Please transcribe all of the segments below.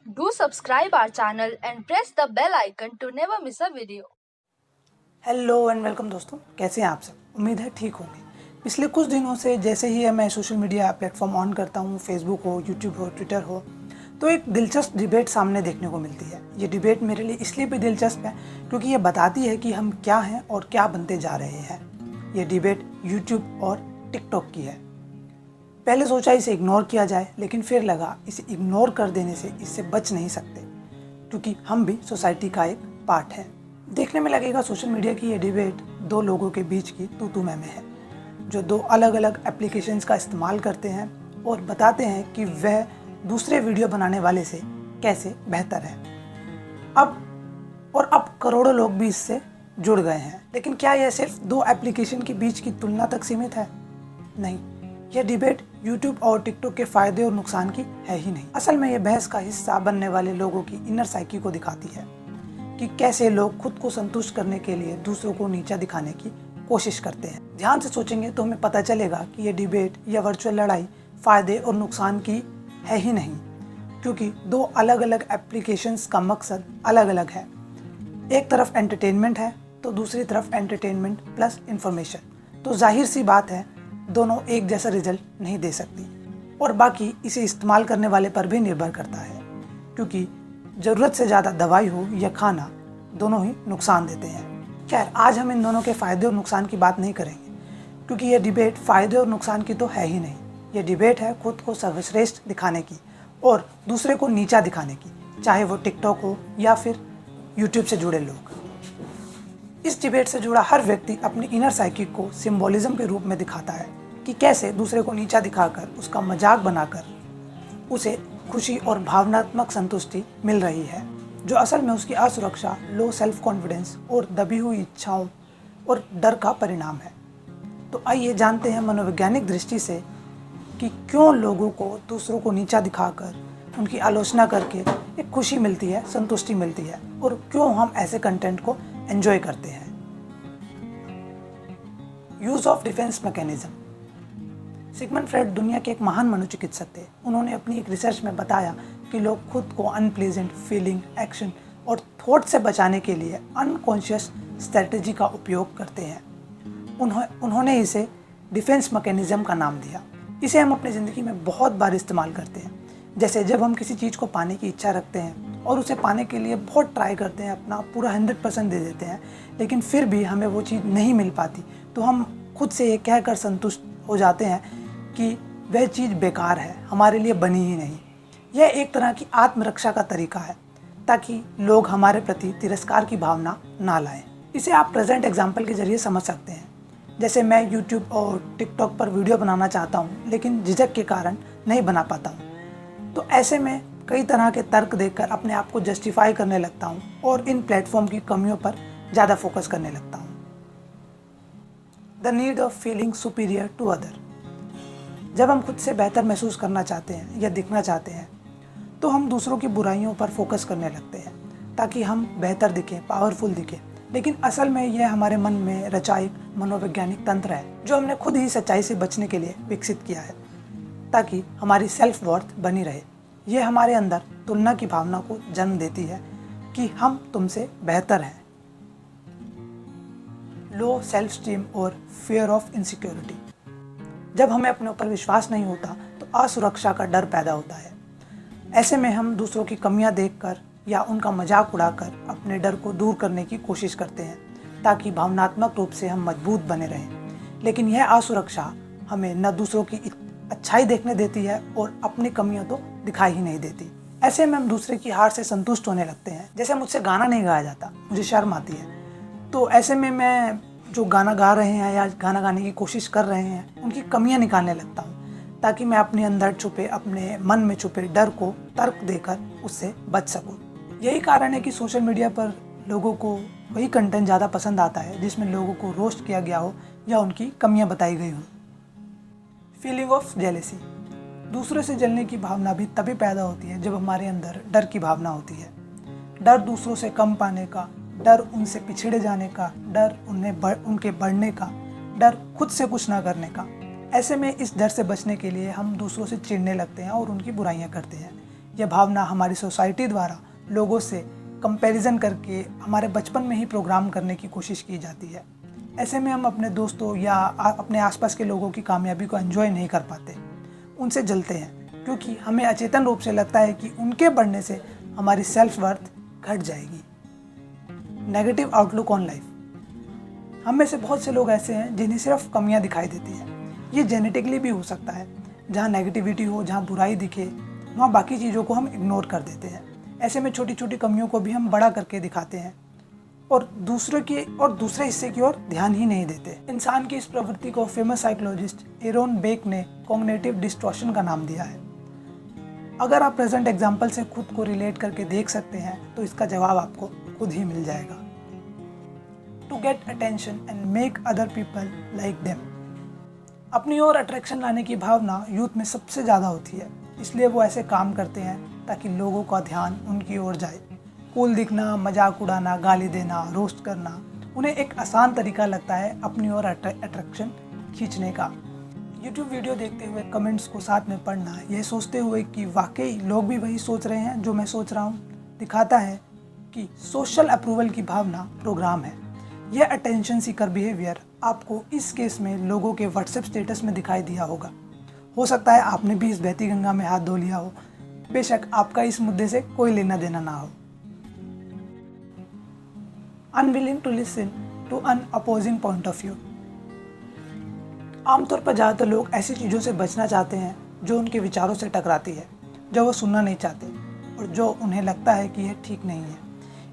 Do subscribe our channel and press the bell icon to never miss a video. Hello and welcome दोस्तों, कैसे हैं आप सब। उम्मीद है ठीक होंगे। पिछले कुछ दिनों से जैसे ही मैं सोशल मीडिया प्लेटफॉर्म ऑन करता हूँ, फेसबुक हो, यूट्यूब हो, ट्विटर हो, तो एक दिलचस्प डिबेट सामने देखने को मिलती है। ये डिबेट मेरे लिए इसलिए भी दिलचस्प है क्योंकि ये बताती है कि हम क्या हैं और क्या बनते जा रहे हैं। ये डिबेट यूट्यूब और टिकटॉक की है। पहले सोचा इसे इग्नोर किया जाए, लेकिन फिर लगा इसे इग्नोर कर देने से इससे बच नहीं सकते क्योंकि हम भी सोसाइटी का एक पार्ट हैं। देखने में लगेगा सोशल मीडिया की ये डिबेट दो लोगों के बीच की तू मैं में है, जो दो अलग अलग एप्लीकेशंस का इस्तेमाल करते हैं और बताते हैं कि वह दूसरे वीडियो बनाने वाले से कैसे बेहतर है। अब करोड़ों लोग भी इससे जुड़ गए हैं। लेकिन क्या यह सिर्फ दो एप्लीकेशन के बीच की तुलना तक सीमित है? नहीं, यह डिबेट यूट्यूब और टिकटॉक के फायदे और नुकसान की है ही नहीं। असल में यह बहस का हिस्सा बनने वाले लोगों की इनर साइकी को दिखाती है कि कैसे लोग खुद को संतुष्ट करने के लिए दूसरों को नीचा दिखाने की कोशिश करते हैं। ध्यान से सोचेंगे तो हमें पता चलेगा कि यह डिबेट या वर्चुअल लड़ाई फायदे और नुकसान की है ही नहीं, क्योंकि दो अलग अलग एप्लीकेशंस का मकसद अलग अलग है। एक तरफ एंटरटेनमेंट है तो दूसरी तरफ एंटरटेनमेंट प्लस इंफॉर्मेशन। तो जाहिर सी बात है, दोनों एक जैसा रिजल्ट नहीं दे सकती और बाकी इसे इस्तेमाल करने वाले पर भी निर्भर करता है, क्योंकि ज़रूरत से ज़्यादा दवाई हो या खाना, दोनों ही नुकसान देते हैं। खैर, आज हम इन दोनों के फ़ायदे और नुकसान की बात नहीं करेंगे, क्योंकि यह डिबेट फ़ायदे और नुकसान की तो है ही नहीं। यह डिबेट है खुद को सर्वश्रेष्ठ दिखाने की और दूसरे को नीचा दिखाने की, चाहे वो टिकटॉक हो या फिर यूट्यूब से जुड़े लोग। इस डिबेट से जुड़ा हर व्यक्ति अपनी इनर साइकी को सिंबोलिज्म के रूप में दिखाता है कि कैसे दूसरे को नीचा दिखाकर, उसका मजाक बनाकर उसे खुशी और भावनात्मक संतुष्टि मिल रही है, जो असल में उसकी असुरक्षा, लो सेल्फ कॉन्फिडेंस और दबी हुई इच्छाओं और डर का परिणाम है। तो आइए जानते हैं मनोवैज्ञानिक दृष्टि से कि क्यों लोगों को दूसरों को नीचा दिखाकर, उनकी आलोचना करके एक खुशी मिलती है, संतुष्टि मिलती है, और क्यों हम ऐसे कंटेंट को एंजॉय करते हैं। Use of defence mechanism. Sigmund Freud दुनिया के एक महान मनोचिकित्सक थे। उन्होंने अपनी एक रिसर्च में बताया कि लोग खुद को अनप्लेजेंट फीलिंग, एक्शन और थॉट से बचाने के लिए अनकॉन्शियस स्ट्रेटजी का उपयोग करते हैं। उन्होंने इसे डिफेंस मैकेनिज्म का नाम दिया। इसे हम अपनी ज़िंदगी में बहुत बार इस्तेमाल करते हैं। जैसे जब हम किसी चीज़ को पाने की इच्छा रखते हैं और उसे पाने के लिए बहुत ट्राई करते हैं, अपना पूरा 100% दे देते हैं, लेकिन फिर भी हमें वो चीज़ नहीं मिल पाती, तो हम खुद से ये कहकर संतुष्ट हो जाते हैं कि वह चीज़ बेकार है, हमारे लिए बनी ही नहीं। यह एक तरह की आत्मरक्षा का तरीका है ताकि लोग हमारे प्रति तिरस्कार की भावना ना लाएं। इसे आप प्रेजेंट एग्जाम्पल के जरिए समझ सकते हैं। जैसे मैं यूट्यूब और टिकटॉक पर वीडियो बनाना चाहता हूँ, लेकिन झिझक के कारण नहीं बना पाता हूँ, तो ऐसे में कई तरह के तर्क देकर अपने आप को जस्टिफाई करने लगता हूँ और इन प्लेटफॉर्म की कमियों पर ज़्यादा फोकस करने लगता हूँ। The need of feeling superior to other. जब हम खुद से बेहतर महसूस करना चाहते हैं या दिखना चाहते हैं, तो हम दूसरों की बुराइयों पर फोकस करने लगते हैं ताकि हम बेहतर दिखें, पावरफुल दिखें। लेकिन असल में यह हमारे मन में रचा एक मनोवैज्ञानिक तंत्र है जो हमने खुद ही सच्चाई से बचने के लिए विकसित किया है, ताकि हमारी सेल्फ वर्थ बनी रहे। यह हमारे अंदर तुलना की भावना को जन्म देती है कि हम तुमसे बेहतर हैं। लो सेल्फ स्टीम और फियर ऑफ इनसिक्योरिटी। जब हमें अपने ऊपर विश्वास नहीं होता तो असुरक्षा का डर पैदा होता है। ऐसे में हम दूसरों की कमियां देखकर या उनका मजाक उड़ाकर अपने डर को दूर करने की कोशिश करते हैं ताकि भावनात्मक रूप से हम मजबूत बने रहें। लेकिन यह असुरक्षा हमें न दूसरों की अच्छाई देखने देती है और अपनी कमियां तो दिखाई ही नहीं देती। ऐसे में हम दूसरे की हार से संतुष्ट होने लगते हैं। जैसे मुझसे गाना नहीं गाया जाता, मुझे शर्म आती है, तो ऐसे में मैं जो गाना गा रहे हैं या गाना गाने की कोशिश कर रहे हैं, उनकी कमियां निकालने लगता हूँ ताकि मैं अपने अंदर छुपे, अपने मन में छुपे डर को तर्क देकर उससे बच सकूँ। यही कारण है कि सोशल मीडिया पर लोगों को वही कंटेंट ज़्यादा पसंद आता है जिसमें लोगों को रोस्ट किया गया हो या उनकी कमियां बताई गई हो। Feeling of jealousy. दूसरे से जलने की भावना भी तभी पैदा होती है जब हमारे अंदर डर की भावना होती है। डर दूसरों से कम पाने का, डर उनसे पिछड़े जाने का, डर उनके बढ़ने का, डर खुद से कुछ ना करने का। ऐसे में इस डर से बचने के लिए हम दूसरों से चिढ़ने लगते हैं और उनकी बुराइयां करते हैं। यह भावना हमारी सोसाइटी द्वारा लोगों से कंपैरिजन करके हमारे बचपन में ही प्रोग्राम करने की कोशिश की जाती है। ऐसे में हम अपने दोस्तों या अपने आसपास के लोगों की कामयाबी को एंजॉय नहीं कर पाते, उनसे जलते हैं, क्योंकि हमें अचेतन रूप से लगता है कि उनके बढ़ने से हमारी सेल्फ वर्थ घट जाएगी। Negative outlook on life. हम में से बहुत से लोग ऐसे हैं जिन्हें सिर्फ कमियां दिखाई देती हैं। ये जेनेटिकली भी हो सकता है। जहाँ नेगेटिविटी हो, जहाँ बुराई दिखे, वहाँ बाकी चीज़ों को हम इग्नोर कर देते हैं। ऐसे में छोटी छोटी कमियों को भी हम बड़ा करके दिखाते हैं और दूसरे हिस्से की ओर ध्यान ही नहीं देते। इंसान की इस प्रवृत्ति को फेमस साइकोलॉजिस्ट एरोन बेक ने कॉग्निटिव डिस्टॉर्शन का नाम दिया है। अगर आप प्रेजेंट एग्जाम्पल से खुद को रिलेट करके देख सकते हैं तो इसका जवाब आपको खुद ही मिल जाएगा। To get attention and make other people like them. अपनी ओर अट्रैक्शन लाने की भावना यूथ में सबसे ज़्यादा होती है, इसलिए वो ऐसे काम करते हैं ताकि लोगों का ध्यान उनकी ओर जाए। कूल दिखना, मजाक उड़ाना, गाली देना, रोस्ट करना उन्हें एक आसान तरीका लगता है अपनी ओर अट्रैक्शन खींचने का। यूट्यूब वीडियो देखते हुए कमेंट्स को साथ में पढ़ना, यह सोचते हुए कि वाकई लोग भी वही सोच रहे हैं जो मैं सोच रहा हूँ, दिखाता है कि सोशल अप्रूवल की भावना प्रोग्राम है। यह अटेंशन सीकर बिहेवियर आपको इस केस में लोगों के व्हाट्सएप स्टेटस में दिखाई दिया होगा। हो सकता है आपने भी इस बहती गंगा में हाथ धो लिया हो, बेशक आपका इस मुद्दे से कोई लेना देना ना हो। Unwilling to listen to an opposing point of view. आमतौर पर ज़्यादातर लोग ऐसी चीज़ों से बचना चाहते हैं जो उनके विचारों से टकराती है, जो वो सुनना नहीं चाहते और जो उन्हें लगता है कि यह ठीक नहीं है।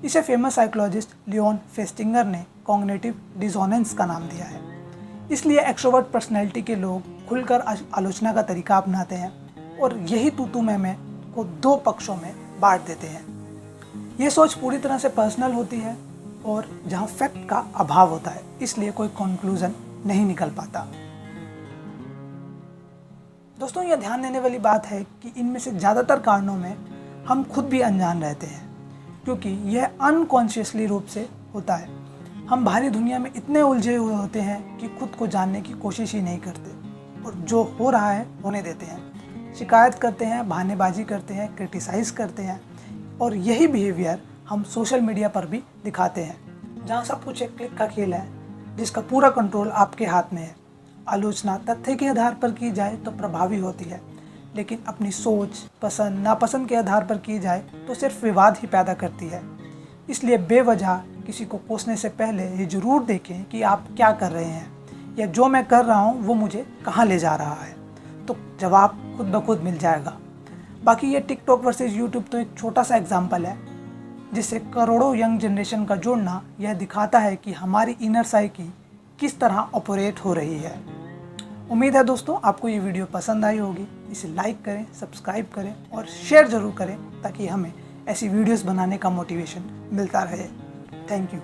इसे फेमस साइकोलॉजिस्ट लियोन फेस्टिंगर ने कॉग्निटिव डिसोनेंस का नाम दिया है। इसलिए एक्सट्रोवर्ट पर्सनैलिटी के लोग खुलकर आलोचना का तरीका अपनाते हैं और यही तू मैं को दो पक्षों में बांट देते हैं। ये सोच पूरी तरह से पर्सनल होती है और जहाँ फैक्ट का अभाव होता है, इसलिए कोई कंक्लूजन नहीं निकल पाता। दोस्तों, यह ध्यान देने वाली बात है कि इनमें से ज़्यादातर कारणों में हम खुद भी अनजान रहते हैं, क्योंकि यह अनकॉन्शियसली रूप से होता है। हम बाहरी दुनिया में इतने उलझे हुए होते हैं कि खुद को जानने की कोशिश ही नहीं करते और जो हो रहा है होने देते हैं। शिकायत करते हैं, बहानेबाजी करते हैं, क्रिटिसाइज़ करते हैं और यही बिहेवियर हम सोशल मीडिया पर भी दिखाते हैं, जहाँ सब कुछ एक क्लिक का खेल है, जिसका पूरा कंट्रोल आपके हाथ में है। आलोचना तथ्य के आधार पर की जाए तो प्रभावी होती है, लेकिन अपनी सोच, पसंद नापसंद के आधार पर की जाए तो सिर्फ विवाद ही पैदा करती है। इसलिए बेवजह किसी को कोसने से पहले ये ज़रूर देखें कि आप क्या कर रहे हैं या जो मैं कर रहा हूँ वो मुझे कहाँ ले जा रहा है, तो जवाब खुद ब खुद मिल जाएगा। बाकी ये टिकटॉक वर्सेस यूट्यूब तो एक छोटा सा एग्जाम्पल है, जिससे करोड़ों यंग जनरेशन का जुड़ना यह दिखाता है कि हमारी इनर साइकी किस तरह ऑपरेट हो रही है। उम्मीद है दोस्तों आपको ये वीडियो पसंद आई होगी। इसे लाइक करें, सब्सक्राइब करें और शेयर ज़रूर करें ताकि हमें ऐसी वीडियोस बनाने का मोटिवेशन मिलता रहे। Thank you.